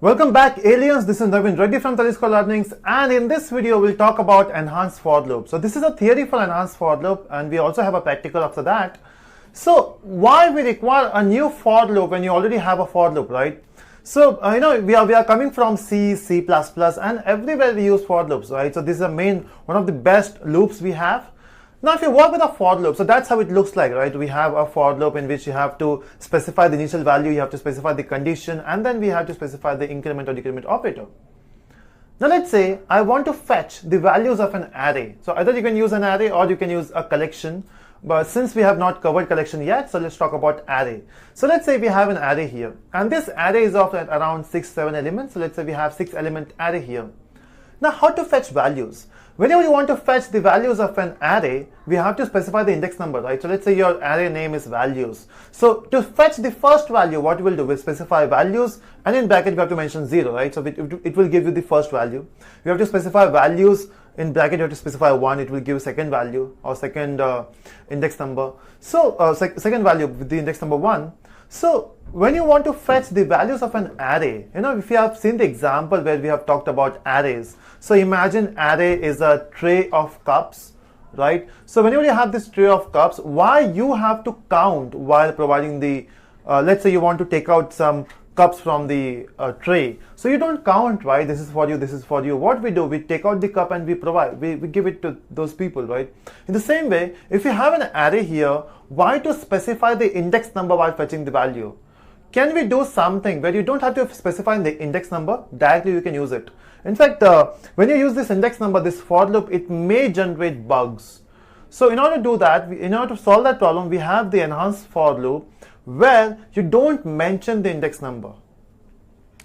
Welcome back, aliens. This is Navin Reddy from Telusko Learnings, and in this video we'll talk about enhanced for loop. So this is a theory for enhanced for loop, and we also have a practical after that. So why we require a new for loop when you already have a for loop, right? So we are coming from C, C++, and everywhere we use for loops, right? So this is one of the best loops we have. Now, if you work with a for loop, so that's how it looks like, right? We have a for loop in which you have to specify the initial value, you have to specify the condition, and then we have to specify the increment or decrement operator. Now, let's say I want to fetch the values of an array. So either you can use an array or you can use a collection. But since we have not covered collection yet, so let's talk about array. So let's say we have an array here, and this array is of around 6-7 elements. So let's say we have 6-element array here. Now, how to fetch values? Whenever you want to fetch the values of an array, we have to specify the index number, right? So let's say your array name is values. So to fetch the first value, what we'll do is specify values, and in bracket we have to mention 0, right? So it will give you the first value. We have to specify values. In bracket you have to specify 1, it will give second value or second index number. So second value with the index number 1. So when you want to fetch the values of an array, if you have seen the example where we have talked about arrays. So imagine array is a tray of cups, right? So whenever you have this tray of cups, why you have to count while providing the, let's say you want to take out some cups from the tray. So you don't count, right? This is for you, this is for you. What we do, we take out the cup and we give it to those people, right? In the same way, if you have an array here, why to specify the index number while fetching the value? Can we do something where you don't have to specify the index number? Directly you can use it. In fact, when you use this index number, this for loop, it may generate bugs. So in order to do that, in order to solve that problem, we have the enhanced for loop where you don't mention the index number,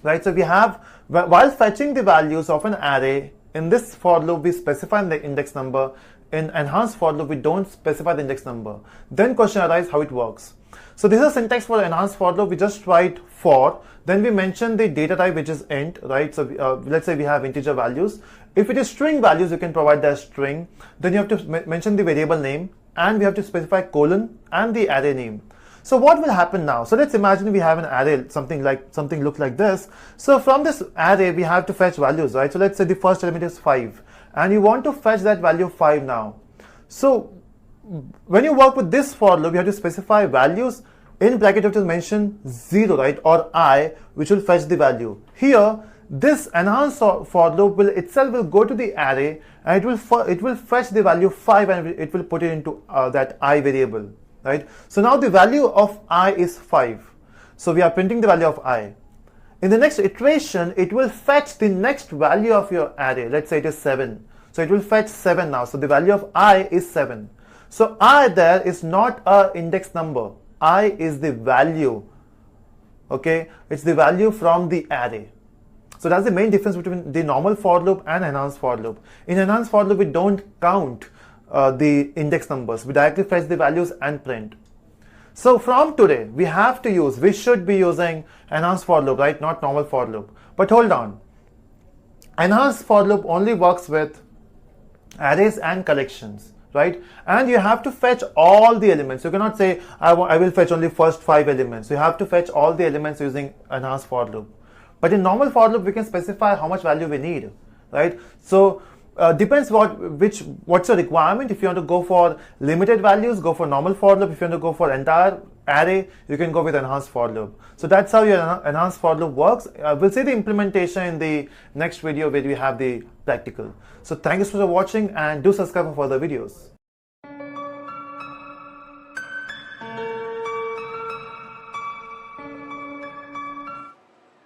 right? So we have, while fetching the values of an array, in this for loop, we specify the index number. In enhanced for loop, we don't specify the index number. Then question arises how it works. So this is a syntax for enhanced for loop. We just write for, then we mention the data type, which is int, right? So let's say we have integer values. If it is string values, you can provide the string. Then you have to mention the variable name, and we have to specify colon and the array name. So what will happen now? So let's imagine we have an array, something looks like this. So from this array, we have to fetch values, right? So let's say the first element is 5, and you want to fetch that value 5 now. So when you work with this for loop, you have to specify values. In bracket, you have to mention 0, right, or I, which will fetch the value. Here, this enhanced for loop will go to the array, and it will fetch the value 5, and it will put it into that I variable, right? So now the value of I is 5. So we are printing the value of I. In the next iteration, it will fetch the next value of your array. Let's say it is 7. So it will fetch 7 now. So the value of I is 7. So I there is not an index number. I is the value, okay? It's the value from the array. So that's the main difference between the normal for loop and enhanced for loop. In enhanced for loop, we don't count the index numbers. We directly fetch the values and print. So from today, we should be using enhanced for loop, right? Not normal for loop. But hold on. Enhanced for loop only works with arrays and collections, right? And you have to fetch all the elements. You cannot say, I will fetch only first 5 elements. You have to fetch all the elements using enhanced for loop. But in normal for loop, we can specify how much value we need, right? So depends what's your requirement. If you want to go for limited values, go for normal for loop. If you want to go for entire array, you can go with enhanced for loop. So that's how your enhanced for loop works. We'll see the implementation in the next video where we have the practical. So thank you so much for watching, and do subscribe for further videos.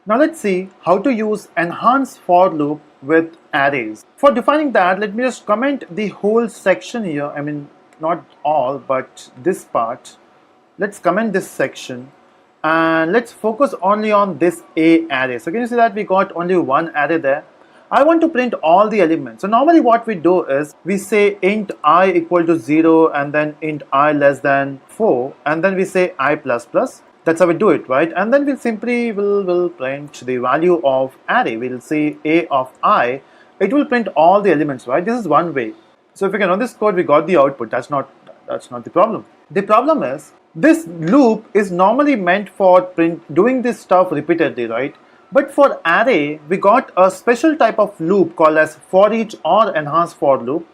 Now let's see how to use enhanced for loop with arrays. For defining that, let me just comment the whole section here. I mean, not all, but this part. Let's comment this section, and let's focus only on this A array. So can you see that we got only one array there? I want to print all the elements. So normally what we do is we say int I equal to 0, and then int I less than 4, and then we say I plus plus. That's how we do it, right? And then we'll simply will print the value of array. We'll say A of I. It will print all the elements, right? This is one way. So if we can run this code, we got the output. That's not the problem. The problem is this loop is normally meant for doing this stuff repeatedly, right? But for array, we got a special type of loop called as ForEach or enhanced for loop,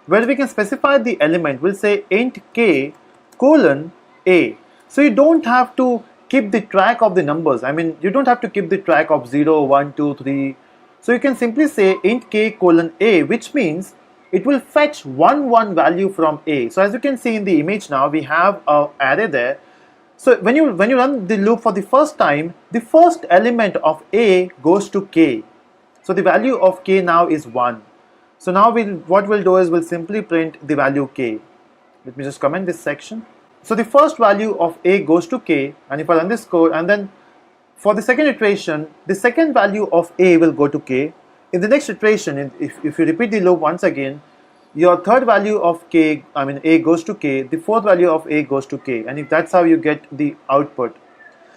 where we can specify the element. We'll say int k colon a. So you don't have to keep the track of the numbers. I mean, you don't have to keep the track of 0, 1, 2, 3. So you can simply say int k colon a, which means it will fetch one value from a. So as you can see in the image now, we have an array there. So when you run the loop for the first time, the first element of a goes to k. So the value of k now is 1. So now what we'll do is we'll simply print the value k. Let me just comment this section. So the first value of a goes to k, and if I run this code, and then for the second iteration, the second value of a will go to k. In the next iteration, if you repeat the loop once again, your third value of k, I mean a goes to k, the fourth value of a goes to k, and if that's how you get the output.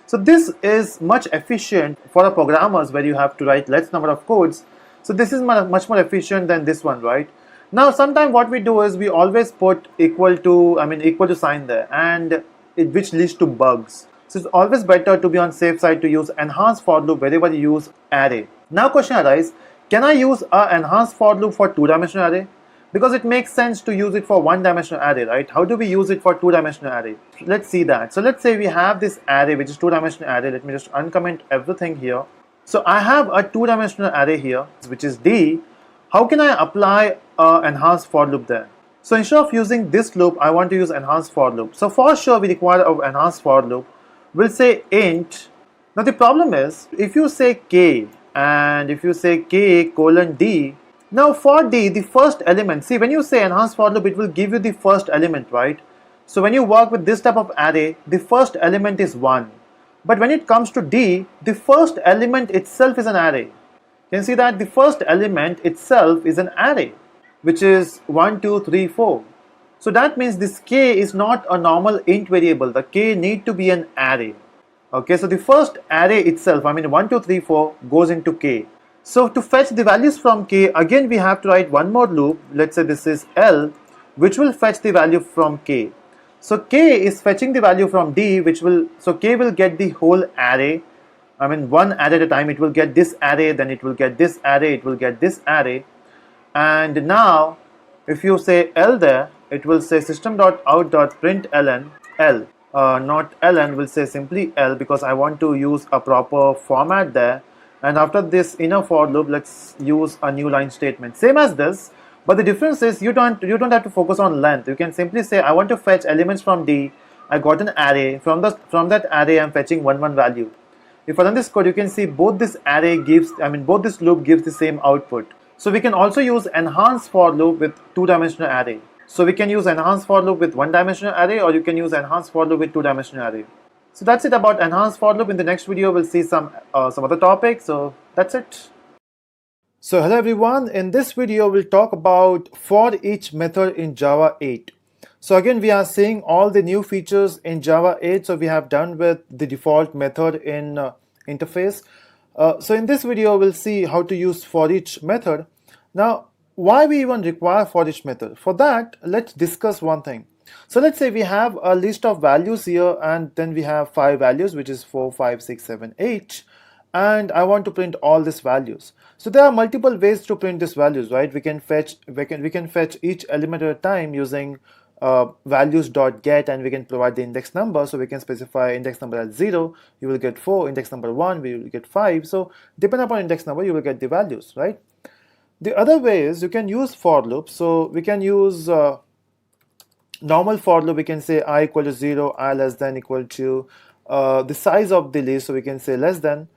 So this is much efficient for a programmers where you have to write less number of codes. So this is much more efficient than this one, right? Now sometimes what we do is we always put equal to sign there, and which leads to bugs. So it's always better to be on safe side to use enhanced for loop wherever you use array. Now question arises, can I use an enhanced for loop for two-dimensional array? Because it makes sense to use it for one-dimensional array, right? How do we use it for two-dimensional array? Let's see that. So let's say we have this array which is two-dimensional array. Let me just uncomment everything here. So I have a two-dimensional array here which is D. How can I apply an enhanced for loop there? So instead of using this loop, I want to use enhanced for loop. So for sure we require an enhanced for loop. We'll say int. Now the problem is if you say k and if you say k colon D, now for D, the first element, see when you say enhanced for loop, it will give you the first element, right? So when you work with this type of array, the first element is 1. But when it comes to D, the first element itself is an array. You can see that the first element itself is an array, which is 1, 2, 3, 4. So that means this k is not a normal int variable. The k need to be an array. Okay, so the first array itself, 1, 2, 3, 4 goes into k. So to fetch the values from k, again we have to write one more loop. Let's say this is L, which will fetch the value from k. So k is fetching the value from D, so k will get the whole array. One array at a time. It will get this array, then it will get this array, it will get this array. And now if you say L there, it will say system.out.println L. Not ln, will say simply L, because I want to use a proper format there. And after this inner for loop, let's use a new line statement, same as this, but the difference is you don't have to focus on length. You can simply say I want to fetch elements from D. I got an array, from that array I'm fetching one value. If I run this code, you can see both this loop gives the same output. So we can also use enhanced for loop with two-dimensional array. So we can use enhanced for loop with one-dimensional array, or you can use enhanced for loop with two-dimensional array. So that's it about enhanced for loop. In the next video, we'll see some other topics. So that's it. So hello everyone. In this video, we'll talk about ForEach method in Java 8. So again, we are seeing all the new features in Java 8. So we have done with the default method in interface. So in this video, we'll see how to use ForEach method. Now, why we even require ForEach method? For that, let's discuss one thing. So let's say we have a list of values here, and then we have 5 values, which is 4, 5, 6, 7, 8, and I want to print all these values. So there are multiple ways to print these values, right? We can fetch each element at a time using values.get, and we can provide the index number. So we can specify index number as 0, you will get 4, index number 1, we will get 5. So depending upon index number, you will get the values, right? The other way is you can use for loop. So we can use normal for loop. We can say I equal to 0, I less than equal to the size of the list. So we can say less than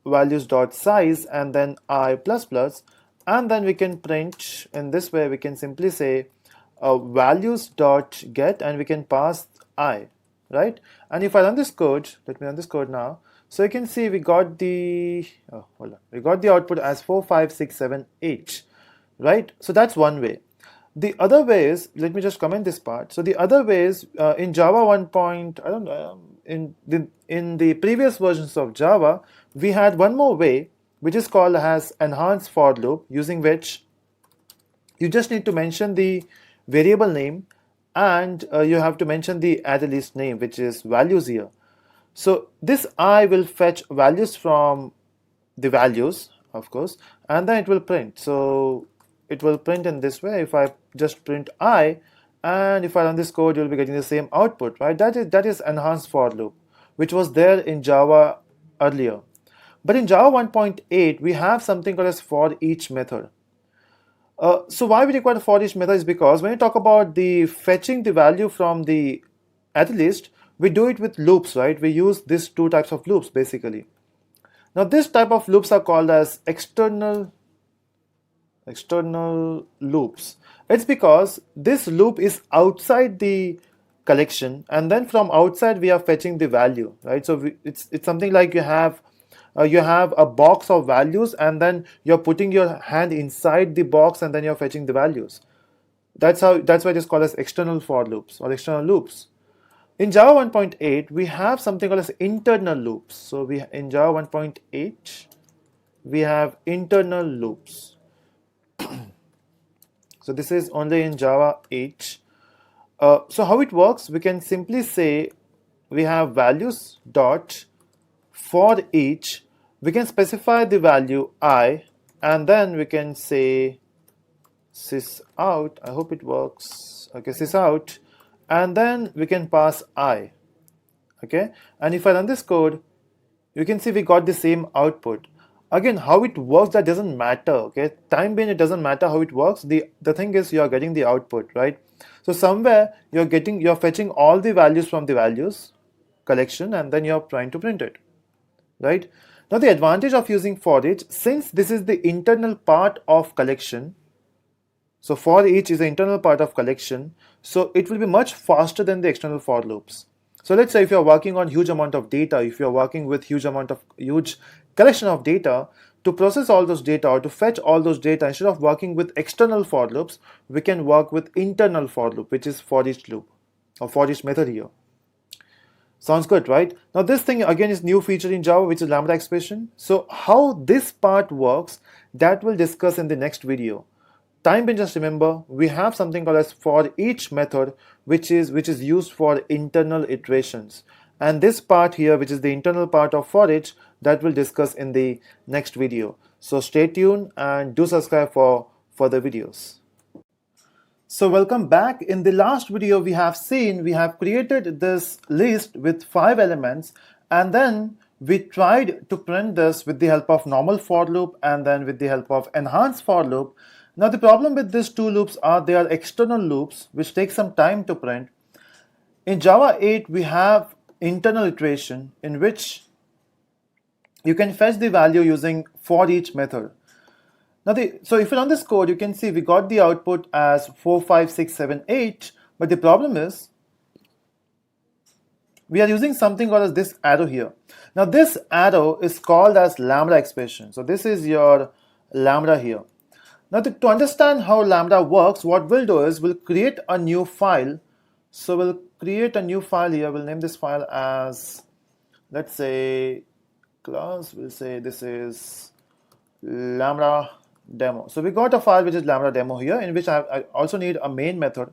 values.size and then I plus plus, and then we can print in this way. We can simply say values.get, and we can pass I, right? And if I run this code, let me run this code now. So you can see we got the we got the output as 4, 5, 6, 7, 8, right? So that's one way. The other way is, let me just comment this part. So the other way is in Java 1. I don't know, in the previous versions of Java, we had one more way, which is called as enhanced for loop, using which you just need to mention the variable name, and you have to mention the array list name, which is values here. So this I will fetch values from the values, of course, and then it will print. So it will print in this way. If I just print I, and if I run this code, you'll be getting the same output, right? That is enhanced for loop, which was there in Java earlier. But in Java 1.8, we have something called as ForEach method. So why we require for each method is because when you talk about the fetching the value from the array list, we do it with loops, right? We use these two types of loops basically. Now this type of loops are called as external loops. It's because this loop is outside the collection, and then from outside we are fetching the value, right? So it's something like you have a box of values, and then you're putting your hand inside the box, and then you're fetching the values. That's why it is called as external for loops or external loops. In Java 1.8, we have something called as internal loops. So in Java 1.8, we have internal loops. So this is only in Java 8. So how it works, we can simply say we have values dot for each. We can specify the value I, and then we can say sys out. I hope it works. Okay, sys out, and then we can pass I. Okay, and if I run this code, you can see we got the same output. Again, how it works, that doesn't matter. Okay, time being, it doesn't matter how it works. The thing is, you are getting the output, right? So somewhere you're fetching all the values from the values collection, and then you're trying to print it, right? Now the advantage of using for each, since this is the internal part of collection, so for each is the internal part of collection, so it will be much faster than the external for loops. So let's say if you're working on huge amount of data, if you're working with huge collection of data, to process all those data or to fetch all those data, instead of working with external for loops, we can work with internal for loop, which is for each loop or for each method here. Sounds good, right? Now this thing again is new feature in Java, which is Lambda Expression. So how this part works, that we'll discuss in the next video. Time being, just remember, we have something called as for each method, which is used for internal iterations. And this part here, which is the internal part of for each, that we'll discuss in the next video. So stay tuned and do subscribe for further videos. So welcome back. In the last video, we have created this list with 5 elements, and then we tried to print this with the help of normal for loop and then with the help of enhanced for loop. Now the problem with these two loops are they are external loops which take some time to print. In Java 8, we have internal iteration in which you can fetch the value using for each method. Now so if you run this code, you can see we got the output as 4, 5, 6, 7, 8, but the problem is we are using something called as this arrow here. Now this arrow is called as Lambda Expression. So this is your Lambda here. Now to understand how Lambda works, what we'll do is we'll create a new file. So we'll create a new file here. We'll name this file as, let's say, class. We'll say this is Lambda demo. So we got a file which is Lambda demo here, in which I also need a main method.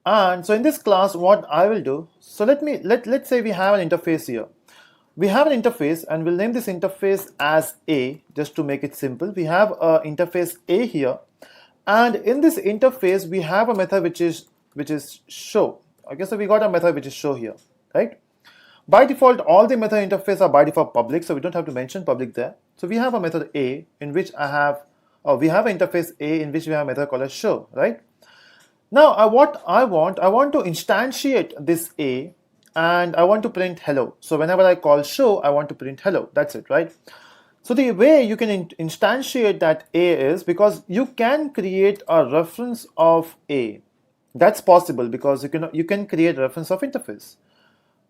And so in this class, what I will do, so let's say we have an interface here. We have an interface, and we'll name this interface as A, just to make it simple. We have a interface A here, and in this interface we have a method which is show. Okay, so we got a method which is show here, right? By default, all the method interface are by default public, so we don't have to mention public there. So we have a method A in which we have an interface A in which we have a method called as show, right? Now I want to instantiate this A, and I want to print hello. So whenever I call show, I want to print hello. That's it, right? So the way you can instantiate that A is because you can create a reference of A. That's possible because you can create reference of interface.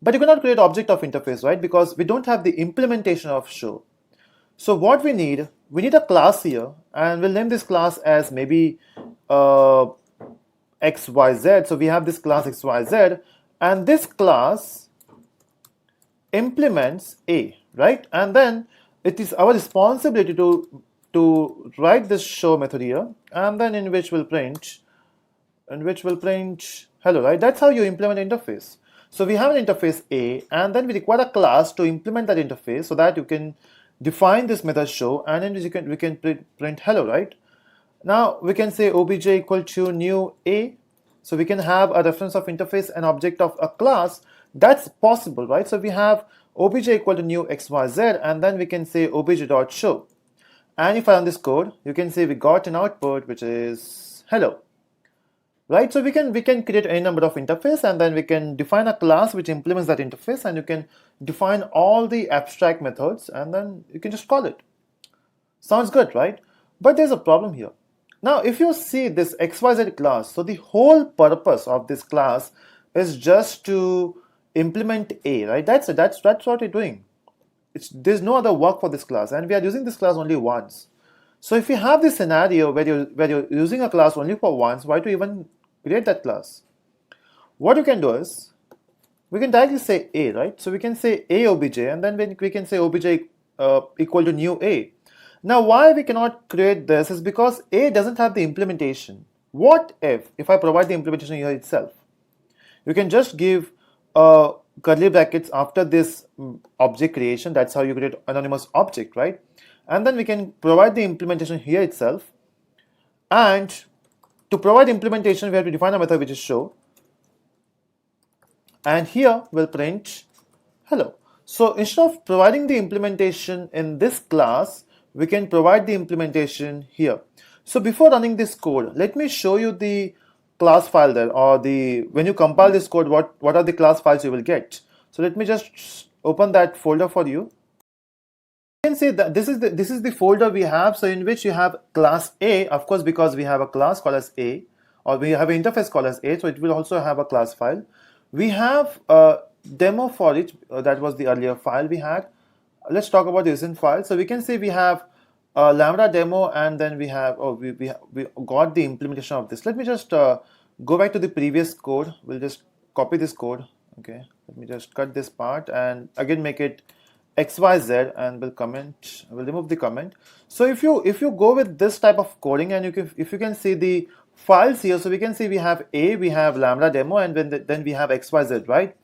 But you cannot create object of interface, right? Because we don't have the implementation of show. So what we need a class here, and we'll name this class as maybe XYZ. So we have this class XYZ, and this class implements A, right? And then it is our responsibility to write this show method here, and then in which we'll print hello, right? That's how you implement interface. So we have an interface A, and then we require a class to implement that interface so that you can define this method show, and then we can print hello, right? Now we can say obj equal to new a, so we can have a reference of interface and object of a class. That's possible, right? So we have obj equal to new xyz, and then we can say obj dot show, and if I run this code, you can see we got an output which is hello, right? So we can create any number of interface, and then we can define a class which implements that interface, and you can define all the abstract methods, and then you can just call it. Sounds good, right? But there's a problem here. Now if you see this xyz class, so the whole purpose of this class is just to implement a, right? That's it. That's what we're doing. There's no other work for this class, and we are using this class only once. So if you have this scenario where you're using a class only for once, why do you even create that class? What you can do is we can directly say a, right? So we can say a obj, and then we can say obj equal to new a. Now why we cannot create this is because a doesn't have the implementation. What if I provide the implementation here itself? You can just give curly brackets after this object creation. That's how you create anonymous object, right? And then we can provide the implementation here itself, and to provide implementation we have to define a method which is show, and here we'll print hello. So instead of providing the implementation in this class, we can provide the implementation here. So before running this code, let me show you the class file there, or when you compile this code, what are the class files you will get. So let me just open that folder for you. You can see that this is the folder we have, so in which you have class A, of course, because we have a class called as A, or we have an interface called as A, so it will also have a class file. We have a demo for it, that was the earlier file we had. Let's talk about the recent file. So we can see we have a Lambda demo, and then we have we got the implementation of this. Let me just go back to the previous code. We'll just copy this code. Okay, let me just cut this part and again make it xyz, and we'll remove the comment. So if you go with this type of coding, and if you can see the files here, so we can see we have a, we have Lambda demo, and then we have xyz, right?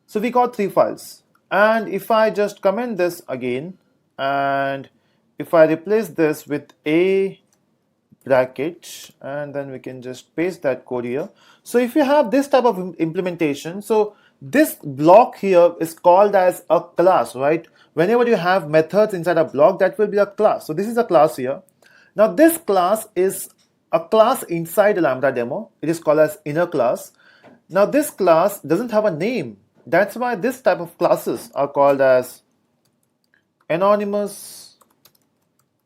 So we got 3 files. And if I just comment this again, and if I replace this with a bracket, and then we can just paste that code here. So if you have this type of implementation, so this block here is called as a class, right? Whenever you have methods inside a block, that will be a class. So this is a class here. Now this class is a class inside the Lambda demo. It is called as inner class. Now this class doesn't have a name. That's why this type of classes are called as anonymous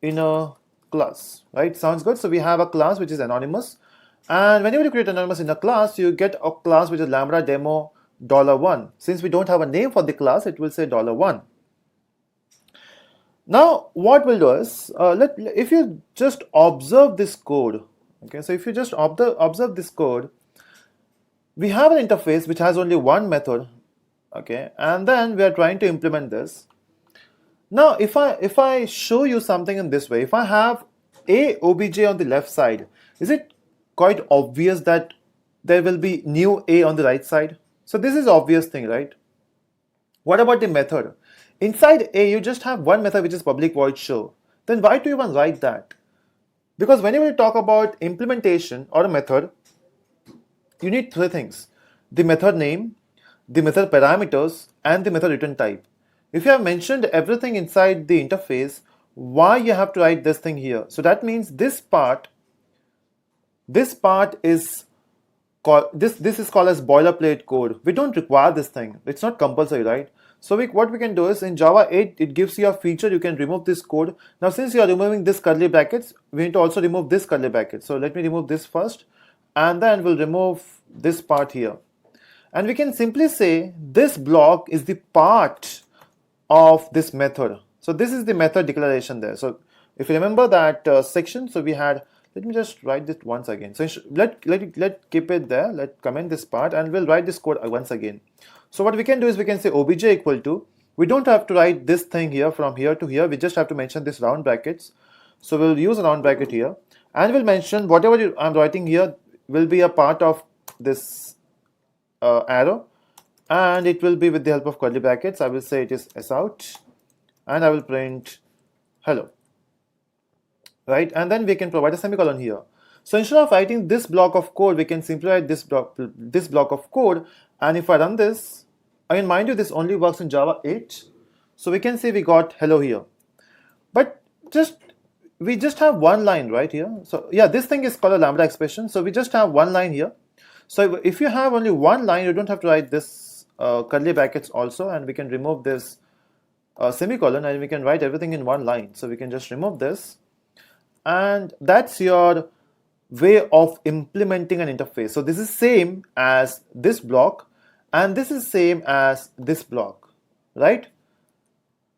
inner class, right? Sounds good. So we have a class which is anonymous, and whenever you create anonymous inner class, you get a class which is Lambda demo $1. Since we don't have a name for the class, it will say $1. Now what we'll do is if you just observe this code, okay, so if you just observe this code, we have an interface which has only one method, okay, and then we are trying to implement this. Now if I show you something in this way, if I have a obj on the left side, is it quite obvious that there will be new a on the right side? So this is obvious thing, right? What about the method? Inside a, you just have one method which is public void show. Then why do you even write that? Because whenever you talk about implementation or a method, you need 3 things: the method name, the method parameters, and the method return type. If you have mentioned everything inside the interface, why you have to write this thing here? So that means this part is called, this is called as boilerplate code. We don't require this thing. It's not compulsory, right? So what we can do is, in Java 8, it gives you a feature, you can remove this code. Now since you are removing this curly brackets, we need to also remove this curly bracket. So let me remove this first, and then we'll remove this part here. And we can simply say this block is the part of this method. So this is the method declaration there. So if you remember that section, so we had, let me just write this once again. So let keep it there, let comment this part, and we'll write this code once again. So what we can do is we can say obj equal to, we don't have to write this thing here from here to here, we just have to mention this round brackets. So we'll use a round bracket here, and we'll mention whatever I'm writing here will be a part of this arrow, and it will be with the help of curly brackets. I will say it is s out, and I will print hello, right? And then we can provide a semicolon here. So instead of writing this block of code, we can simply write this block of code. And if I run this, again, mind you, this only works in Java 8. So we can see we got hello here. But we just have one line right here. So yeah, this thing is called a Lambda expression. So we just have one line here. So if you have only one line, you don't have to write this curly brackets also, and we can remove this semicolon, and we can write everything in one line. So we can just remove this, and that's your way of implementing an interface. So this is same as this block, and this is same as this block, right?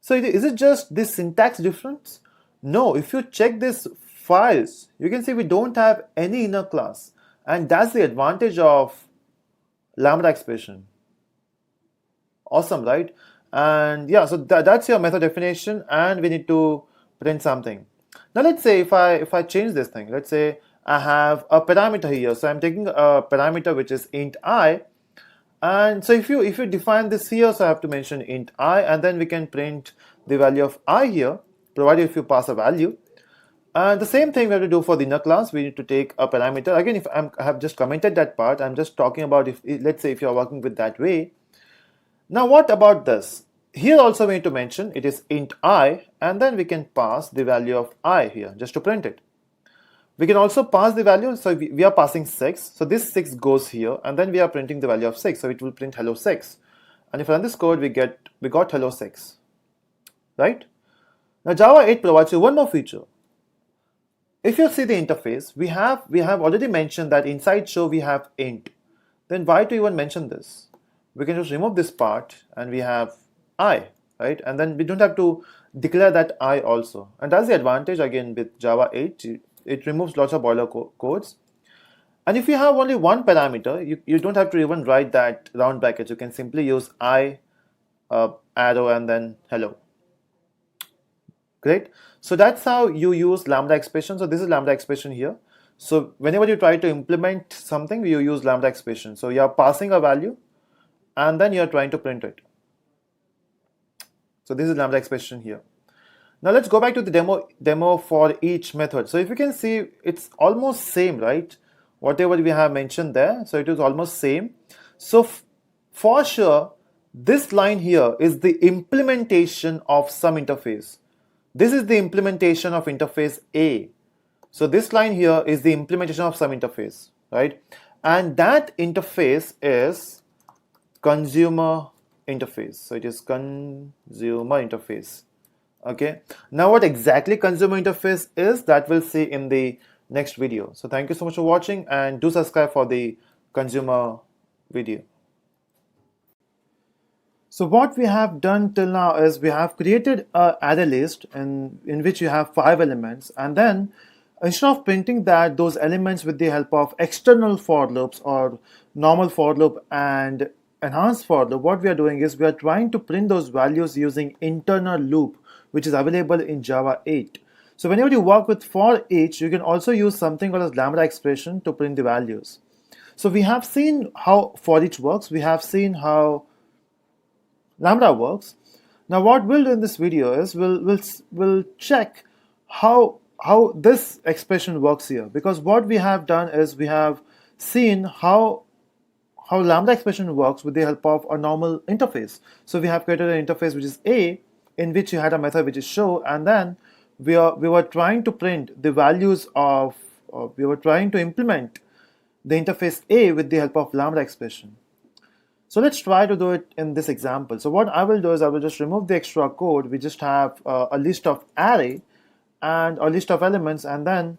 So is it just this syntax difference? No, if you check these files, you can see we don't have any inner class, and that's the advantage of Lambda expression. Awesome, right? And yeah, so that's your method definition, and we need to print something. Now let's say if I change this thing, let's say I have a parameter here. So I'm taking a parameter which is int I, and so if you define this here, so I have to mention int I, and then we can print the value of I here, provided if you pass a value. And the same thing we have to do for the inner class. We need to take a parameter. Again, if I have just commented that part, I'm just talking about if, let's say if you're working with that way. Now what about this? Here also we need to mention it is int I, and then we can pass the value of I here just to print it. We can also pass the value, so we are passing 6, so this 6 goes here, and then we are printing the value of 6, so it will print hello 6. And if I run this code, we got hello 6, right? Now Java 8 provides you one more feature. If you see the interface, we have already mentioned that inside show we have int. Then why do you even mention this? We can just remove this part, and we have I, right? And then we don't have to declare that I also. And that's the advantage again with Java 8. It removes lots of boiler codes. And if you have only one parameter, you don't have to even write that round brackets. You can simply use I, arrow, and then hello. Great. So that's how you use Lambda expression. So this is Lambda expression here. So whenever you try to implement something, you use Lambda expression. So you are passing a value, and then you are trying to print it. So this is Lambda expression here. Now let's go back to the demo for each method. So if you can see, it's almost same, right? Whatever we have mentioned there, so it is almost same. So for sure, this line here is the implementation of some interface. This is the implementation of interface A. So this line here is the implementation of some interface, right? And that interface is consumer interface. So it is consumer interface. Okay, now what exactly consumer interface is, that we'll see in the next video. So thank you so much for watching, and do subscribe for the consumer video. So what we have done till now is we have created an array list in which you have 5 elements, and then instead of printing those elements with the help of external for loops or normal for loop and enhanced for loop, what we are doing is we are trying to print those values using internal loop, which is available in Java 8. So whenever you work with ForEach, you can also use something called as Lambda expression to print the values. So we have seen how ForEach works. We have seen how Lambda works. Now what we'll do in this video is we'll check how this expression works here, because what we have done is we have seen how Lambda expression works with the help of a normal interface. So we have created an interface which is A, in which you had a method which is show, and then we were trying to print the values of, we were trying to implement the interface A with the help of Lambda expression. So let's try to do it in this example. So what I will do is I will just remove the extra code. We just have a list of array and a list of elements, and then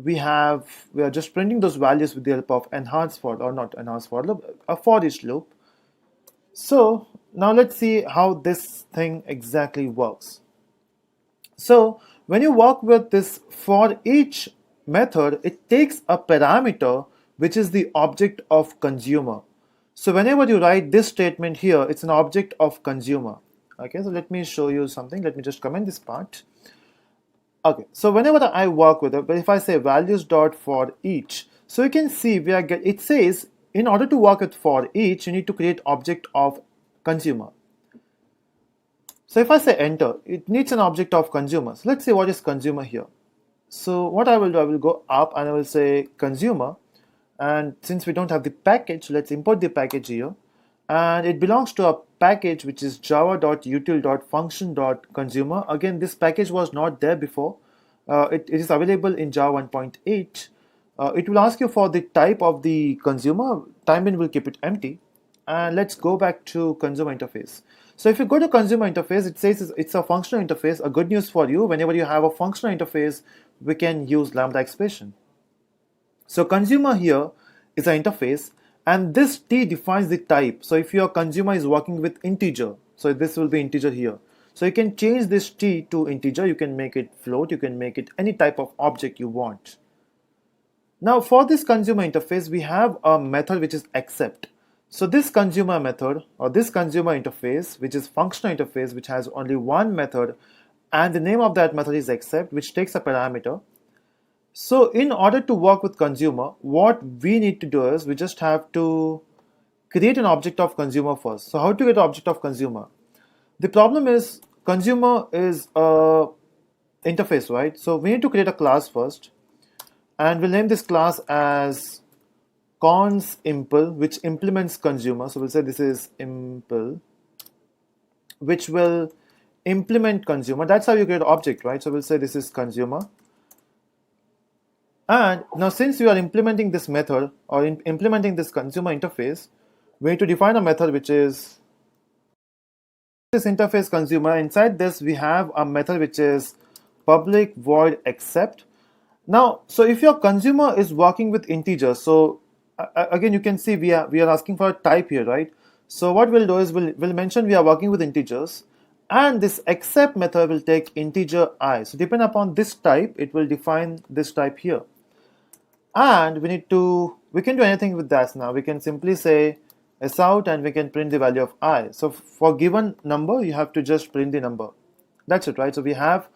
we are just printing those values with the help of enhanced for, or not enhanced for loop, a for each loop. So now let's see how this thing exactly works. So when you work with this for each method, it takes a parameter which is the object of consumer. So whenever you write this statement here, it's an object of consumer. Okay, so let me show you something. Let me just comment this part. Okay, so whenever I work with it, but if I say values dot for each, so you can see it says in order to work with for each, you need to create object of consumer. So if I say enter, it needs an object of consumer. So let's see what is consumer here. So what I will do, I will go up and I will say consumer. And since we don't have the package, let's import the package here. And it belongs to a package which is java.util.function.consumer. Again, this package was not there before. It is available in Java 1.8. It will ask you for the type of the consumer. Time bin will keep it empty. And let's go back to consumer interface. So if you go to consumer interface, it says it's a functional interface. A good news for you, whenever you have a functional interface, we can use Lambda expression. So consumer here is an interface, and this T defines the type. So if your consumer is working with integer, so this will be integer here. So you can change this T to integer, you can make it float, you can make it any type of object you want. Now for this consumer interface, we have a method which is accept. So this consumer method or this consumer interface, which is functional interface, which has only one method, and the name of that method is accept, which takes a parameter. So in order to work with consumer, what we need to do is we just have to create an object of consumer first. So how to get an object of consumer? The problem is consumer is a interface, right? So we need to create a class first, and we'll name this class as cons_impl, which implements consumer. So we'll say this is impl, which will implement consumer. That's how you create an object, right? So we'll say this is consumer. And now since we are implementing this method or implementing this consumer interface, we need to define a method which is this interface consumer. Inside this we have a method which is public void accept. Now, so if your consumer is working with integers, so again you can see we are asking for a type here, right? So what we'll do is we'll mention we are working with integers, and this accept method will take integer I. So depending upon this type, it will define this type here. And we can do anything with that now. We can simply say sout and we can print the value of I. So for given number, you have to just print the number. That's it, right? So we have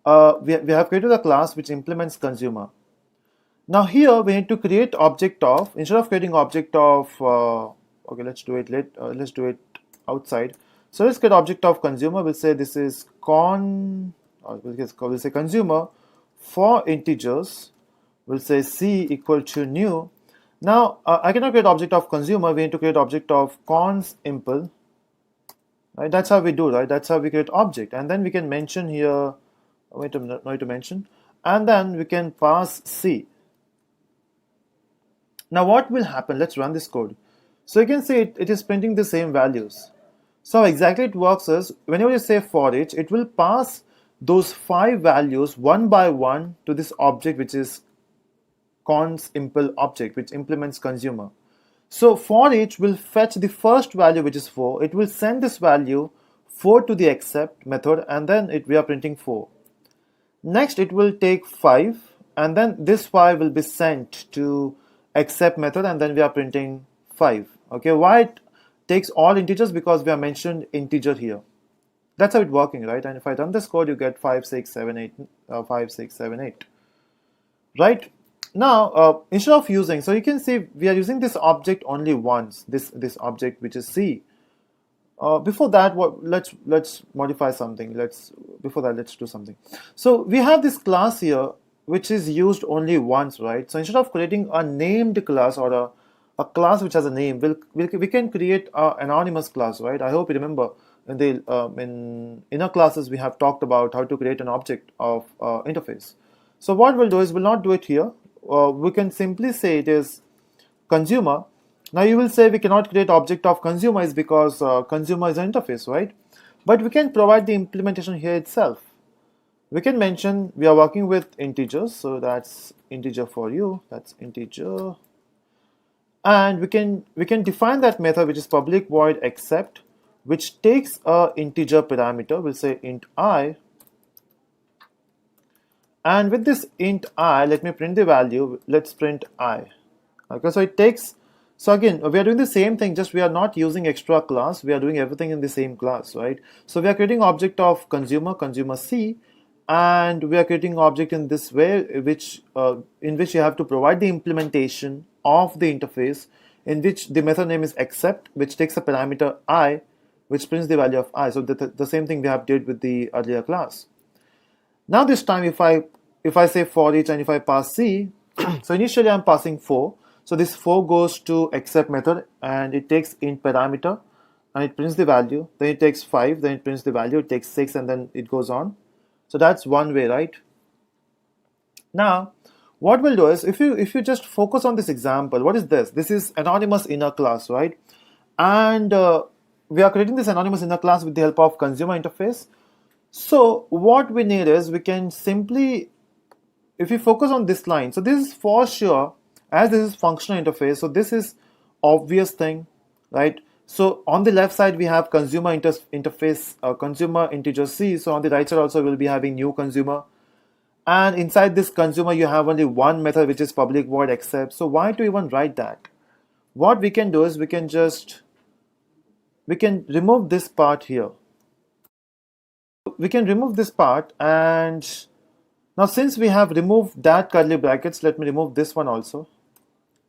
created a class which implements consumer. Now here we need to create object of, instead of creating object of, okay, let's do it outside. So let's get object of consumer. We'll say this is we'll say consumer for integers. We'll say c equal to new. Now I cannot create object of consumer. We need to create object of cons_impl. Right? That's how we do, right? That's how we create object, and then we can mention here. Wait a minute, no need to mention, and then we can pass c. Now what will happen? Let's run this code. So you can see it is printing the same values. So how exactly it works is whenever you say ForEach, it will pass those 5 values one by one to this object which is cons_impl object, which implements consumer. So ForEach will fetch the first value which is 4. It will send this value 4 to the accept method, and then we are printing 4. Next it will take 5, and then this 5 will be sent to accept method, and then we are printing 5. Okay, why it takes all integers? Because we have mentioned integer here. That's how it's working, right? And if I run this code, you get 5, 6, 7, 8, 5, 6, 7, 8. Right? Now, instead of using, so you can see we are using this object only once, this object which is C. Before that, let's modify something. Before that, let's do something. So we have this class here which is used only once, right? So instead of creating a named class or a class which has a name, we can create an anonymous class, right? I hope you remember in the in inner classes we have talked about how to create an object of interface. So what we'll do is we'll not do it here. We can simply say it is consumer. Now you will say we cannot create object of consumer is because consumer is an interface, right? But we can provide the implementation here itself. We can mention we are working with integers, so that's integer for you, that's integer. And we can define that method which is public void accept, which takes a integer parameter. We'll say int I. And with this int I, let me print the value. Let's print I. Okay, so it takes, so again, we are doing the same thing, just we are not using extra class. We are doing everything in the same class, right? So we are creating object of consumer C, and we are creating object in this way, in which you have to provide the implementation of the interface, in which the method name is accept, which takes a parameter I, which prints the value of I. So the same thing we have did with the earlier class. Now this time if I say for each and if I pass C, so initially I'm passing 4. So this 4 goes to accept method and it takes int parameter and it prints the value. Then it takes 5, then it prints the value, it takes 6, and then it goes on. So that's one way, right? Now what we'll do is if you just focus on this example, what is this? This is anonymous inner class, right? And we are creating this anonymous inner class with the help of consumer interface. So what we need is we can simply, if you focus on this line, so this is for sure, as this is functional interface, so this is obvious thing, right? So on the left side we have consumer interface, consumer integer C. So on the right side also we'll be having new consumer, and inside this consumer you have only one method, which is public void accept. So why to even write that? What we can do is we can remove this part here. We can remove this part, and now since we have removed that curly brackets, let me remove this one also.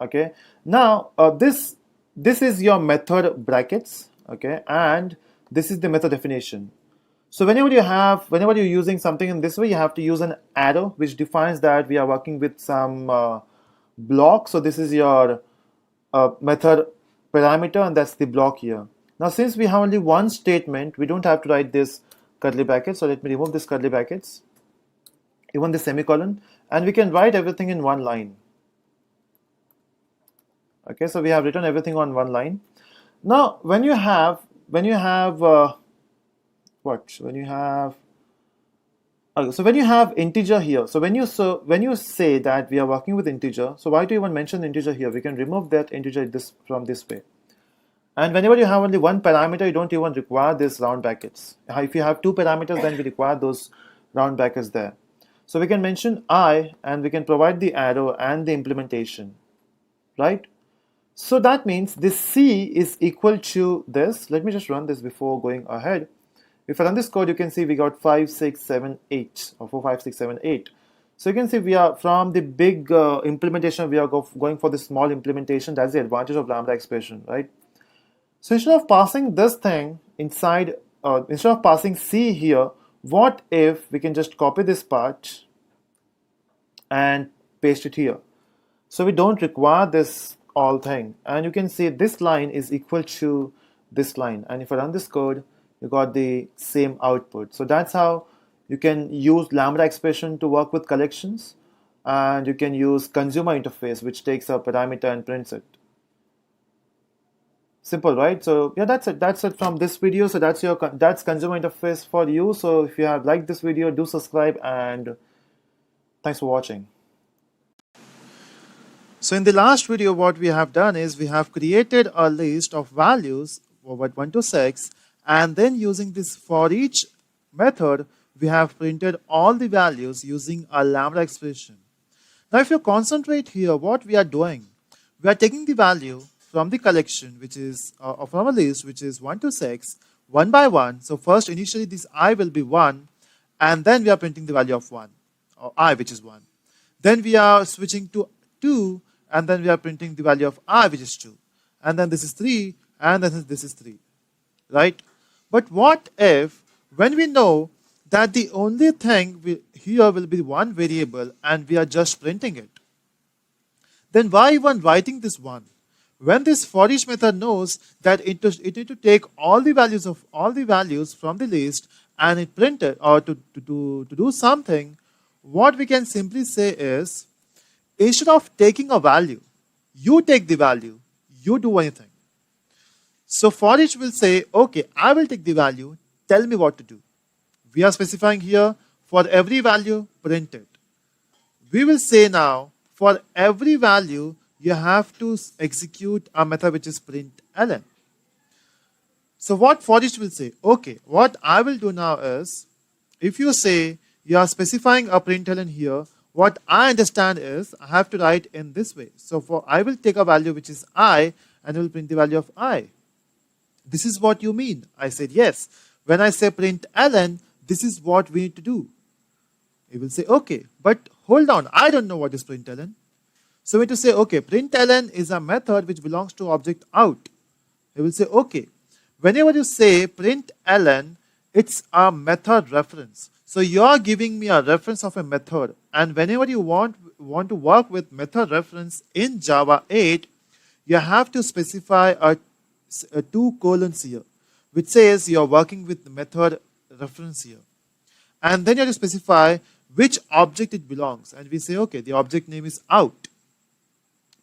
Okay, now this is your method brackets, okay, and this is the method definition. So whenever you're using something in this way, you have to use an arrow which defines that we are working with some block. So this is your method parameter, and that's the block here. Now since we have only one statement, we don't have to write this curly brackets. So let me remove this curly brackets, even the semicolon, and we can write everything in one line. Okay, so we have written everything on one line. Now when you have integer here, so when you say that we are working with integer, so why do you even mention integer here? We can remove that integer from this way. And whenever you have only one parameter, you don't even require this round brackets. If you have two parameters, then we require those round brackets there. So we can mention I, and we can provide the arrow and the implementation, right? So that means this C is equal to this. Let me just run this before going ahead. If I run this code, you can see we got 5, 6, 7, 8, or 4, 5, 6, 7, 8. So you can see we are from the big implementation, we are going for the small implementation. That's the advantage of Lambda expression, right? So instead of passing this thing inside, instead of passing C here, what if we can just copy this part and paste it here? So we don't require this all thing, and you can see this line is equal to this line, and if I run this code, you got the same output. So that's how you can use Lambda expression to work with collections, and you can use consumer interface, which takes a parameter and prints it. Simple, right? So yeah, that's it from this video. So that's consumer interface for you. So if you have liked this video, do subscribe, and thanks for watching. So in the last video, what we have done is we have created a list of values over 1 to 6, and then using this ForEach method, we have printed all the values using a Lambda expression. Now if you concentrate here, what we are doing, we are taking the value from the collection, which is from a list which is 1 to 6, one by one. So first initially this I will be 1, and then we are printing the value of 1, or I, which is 1. Then we are switching to 2, and then we are printing the value of I, which is 2. And then this is 3, and then this is 3, right? But what if, when we know that the only thing here will be one variable and we are just printing it, then why even writing this 1? When this ForEach method knows that it need to take all the values from the list and it print it, or to do something, what we can simply say is, instead of taking a value, you take the value, you do anything. So ForEach will say, okay, I will take the value, tell me what to do. We are specifying here, for every value, print it. We will say now, for every value, you have to execute a method which is println. So what ForEach will say, okay, what I will do now is, if you say you are specifying a println here, what I understand is I have to write in this way. So I will take a value which is I, and I will print the value of I. This is what you mean. I said yes. When I say println, this is what we need to do. It will say, okay, but hold on, I don't know what is println. So we need to say, okay, println is a method which belongs to object out. It will say, okay, whenever you say println, it's a method reference. So you're giving me a reference of a method, and whenever you want to work with method reference in Java 8, you have to specify a 2 colons here, which says you're working with the method reference here. And then you have to specify which object it belongs. And we say, okay, the object name is out.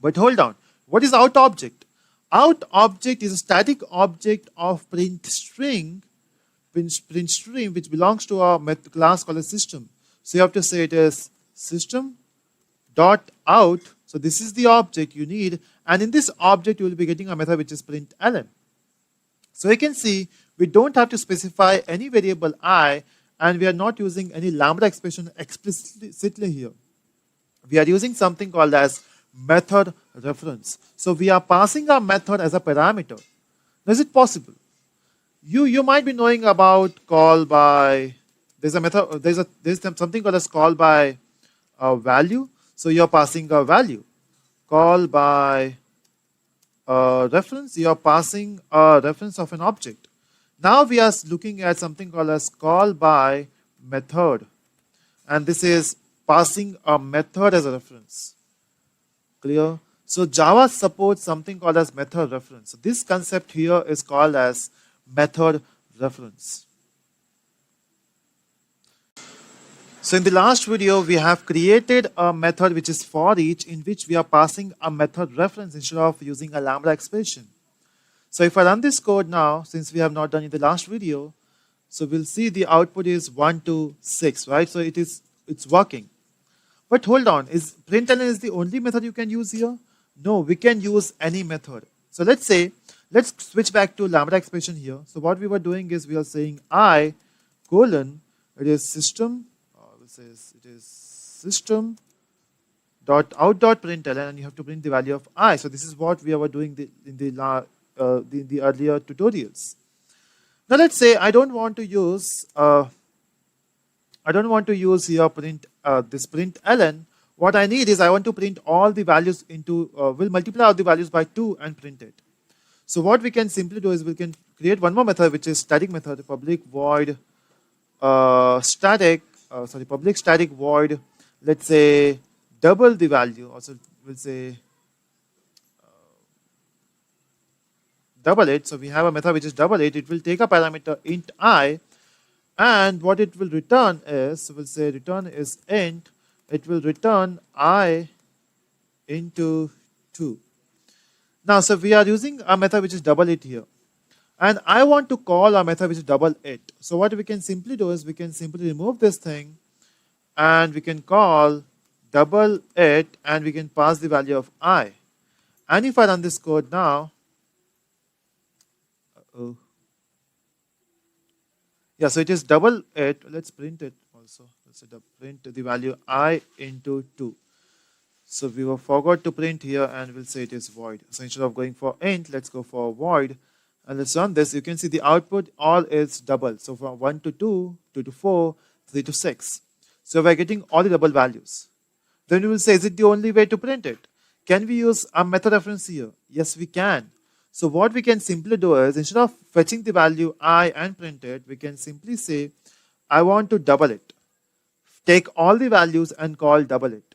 But hold on, what is out object? Out object is a static object of print string, which belongs to a class called a system. So you have to say it is system dot out. So this is the object you need, and in this object you will be getting a method which is println. So you can see we don't have to specify any variable I, and we are not using any Lambda expression explicitly here. We are using something called as method reference. So we are passing our method as a parameter. Now, is it possible? You might be knowing about call by. There's a method. There's something called as call by value. So you're passing a value. Call by reference. You're passing a reference of an object. Now we are looking at something called as call by method, and this is passing a method as a reference. Clear? So Java supports something called as method reference. So this concept here is called as method reference. So in the last video, we have created a method which is ForEach, in which we are passing a method reference instead of using a Lambda expression. So if I run this code now, since we have not done in the last video, so we'll see the output is 1 to 6, right? So it's working. But hold on, is println is the only method you can use here? No, we can use any method. So let's switch back to Lambda expression here. So what we were doing is we are saying I colon, it is system, it is system dot out dot println, and you have to print the value of I. So this is what we were doing in the earlier tutorials. Now let's say I don't want to use here this println. What I need is I want to print all the values into we'll multiply all the values by 2 and print it. So what we can simply do is we can create one more method, which is static method, public void public static void, let's say double the value. Also we'll say double it. So we have a method which is double it. It will take a parameter int I, and what it will return is, so we'll say return is int, it will return I into 2. Now, so we are using a method which is double it here, and I want to call a method which is double it. So what we can simply do is we can simply remove this thing, and we can call double it, and we can pass the value of I. And if I run this code now, yeah, so it is double it. Let's print it also. Let's print the value I into 2. So we forgot to print here, and we'll say it is void. So instead of going for int, let's go for void. And let's run this. You can see the output all is double. So from 1 to 2, 2 to 4, 3 to 6. So we're getting all the double values. Then we will say, is it the only way to print it? Can we use a method reference here? Yes, we can. So what we can simply do is, instead of fetching the value I and print it, we can simply say, I want to double it. Take all the values and call double it.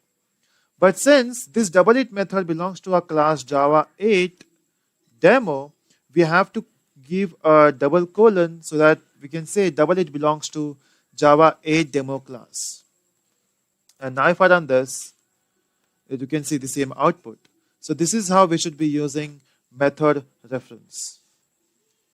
But since this double it method belongs to a class Java 8 demo, we have to give a double colon so that we can say double it belongs to Java 8 demo class. And now if I run this, you can see the same output. So this is how we should be using method reference.